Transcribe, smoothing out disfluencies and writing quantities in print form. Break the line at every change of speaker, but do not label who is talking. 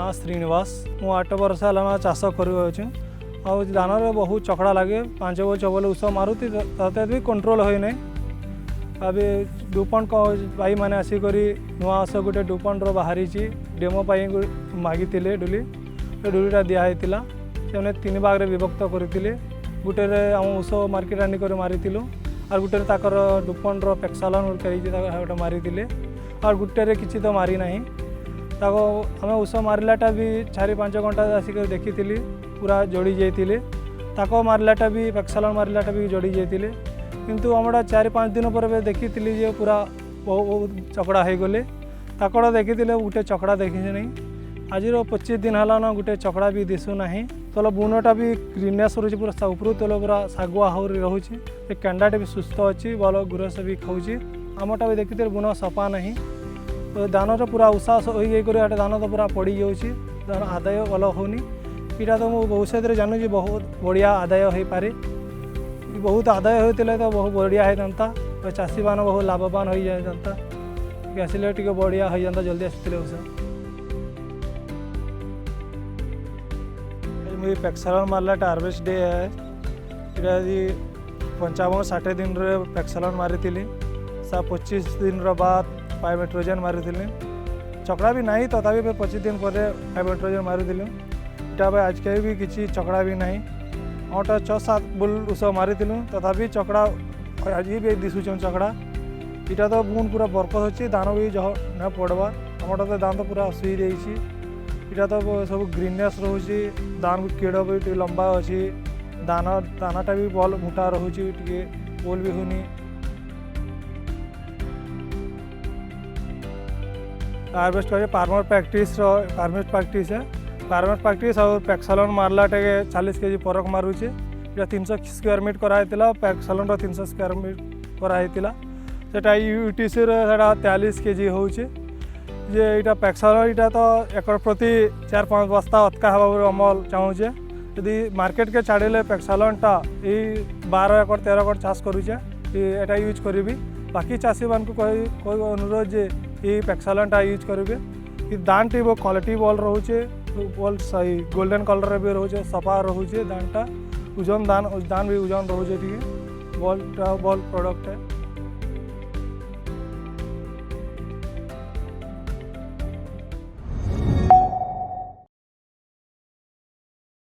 ना श्रीनिवास मु 8 वर्ष है चाष कर धान बहुत चकड़ा लगे 5 बल 6 बल उष मारुति तथा भी कंट्रोल होना अभी डुपन भाई मैंने आसिक नुआ उष गोटे डुपन बाहरी डेमो मागी डुली डुलीटा दिखाई से 3 भाग में विभक्त करते गोटे आम उष मार्केट आनिक मारी और गोटे ताकर डुपन पेक्सालन गोटे मारी और गोटे किसी तो मारी ना आम उष माराटा भी 4-5 घंटा आसिक देखी पूरा जोड़ी जाइए ताको मारलाटा भी पेक्सालन मारलाटा भी जोड़ी जाइए किंतु हमारा 4-5 दिन पर देखी जे पूरा बहुत चकड़ा हो गले ताकड़ा देखी गोटे चकड़ा देखी नहीं आज 25 दिन है गोटे चकड़ा भी दिशुना तल बुनटा भी ग्रीनेस रोचे पूरा ऊपर तल पूरा शागुआ हो रोचे कैंडाटे भी सुस्थ अच्छी भल गुरस भी खाऊँ आमटा भी देखी बुन सफा ना तो धान पूरा उषास हो धान तो पूरा पड़ जाऊँ आदाय भल होनी यहाँ तो मुझे भविष्य में जानूँ बहुत बढ़िया आदाय हो पारे बहुत आदाय होते तो बहुत बढ़िया होता तो चाषी मान बहुत लाभवान हो जाता आसिले टे बढ़िया हो जाता जल्दी आसते उषा मुझे पेक्सालन मारलाटा हार्वेस्ट डे है ये 55-60 दिन रे पेक्सालन मारी 25 दिन बाद पाइमेट्रोजन मारी चकड़ा भी नहीं तथापि 25 दिन पर पाइमेट्रोजन मारी भाई आज के भी किसी चकड़ा भी नहीं आमटा 6-7 बुल उष मारी तथापि चकड़ा आज भी दिशुचन चकड़ा इटा तो बुन पूरा बरकत अच्छी धान भी जह न पड़वा आमटा तो धान तो पूरा सुई देसी इटा तो सब ग्रीनेस रोचे धान कीड़ भी लंबा अच्छी दानाटा भी भल मोटा रोचे टे बोल भी होनी हार्वेस्ट कर फार्मर प्रैक्टिस है फार्मर प्रैक्टिस और पेक्सालन मारला टे 40 केजी परक मारुचे ये 300 स्क्वायर मीट कराइला पेक्सालन 300 स्क्वायर मीट कराइला सेटा यूटीसी 43 केजी होचे जे इटा पेक्सालन इटा तो एकड़ प्रति 4-5 बस्ता अटका हवा अमल चाहूचे यदि मार्केट के छाड़े पेक्सालनटा यही 12 एकड़ 13 एकड़ चाष करुचे एटा यूज करी बाकी चाषी मान को कोई अनुरोध जे ये पेक्सालनटा यूज करेंगे दान टी वो क्वालिटी बल रोचे बल सही गोल्डन कलर भी रोचे सफा रोचे दानटा ओजन दान भी ओजन रोचे टी बल प्रोडक्ट है।